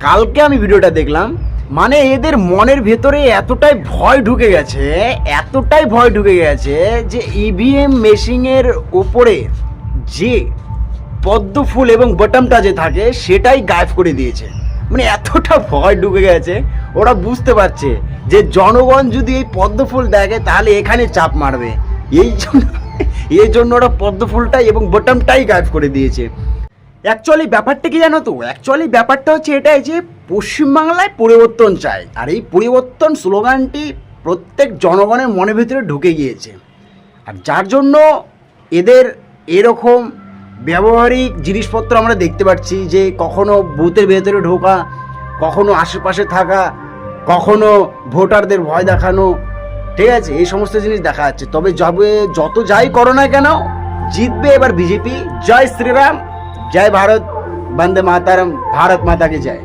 কালকে আমি ভিডিওটা দেখলাম, মানে এদের মনের ভেতরে এতটাই ভয় ঢুকে গেছে যে ইভিএম মেশিনের ওপরে যে পদ্ম ফুল এবং বটমটা যে থাকে সেটাই গায়েব করে দিয়েছে। মানে এতটা ভয় ঢুকে গেছে, ওরা বুঝতে পারছে যে জনগণ যদি এই পদ্ম ফুল দেখে তাহলে এখানে চাপ মারবে। এই জন্য ওরা পদ্ম ফুলটাই এবং বটমটাই গায়েব করে দিয়েছে। অ্যাকচুয়ালি ব্যাপারটা কি জানো তো? অ্যাকচুয়ালি ব্যাপারটা হচ্ছে এটাই যে পশ্চিমবাংলায় পরিবর্তন চাই, আর এই পরিবর্তন স্লোগানটি প্রত্যেক জনগণের মনের ভিতরে ঢুকে গিয়েছে। আর যার জন্য এদের এরকম ব্যবহারিক জিনিসপত্র আমরা দেখতে পাচ্ছি, যে কখনো বুথের ভেতরে ঢোকা, কখনো আশেপাশে থাকা, কখনো ভোটারদের ভয় দেখানো, ঠিক আছে, এই সমস্ত জিনিস দেখা যাচ্ছে। তবে যত যাই করো না কেন, জিতবে এবার বিজেপি। জয় শ্রীরাম, জয় ভারত, বন্দে মাতারম, ভারত মাতা কি জয়।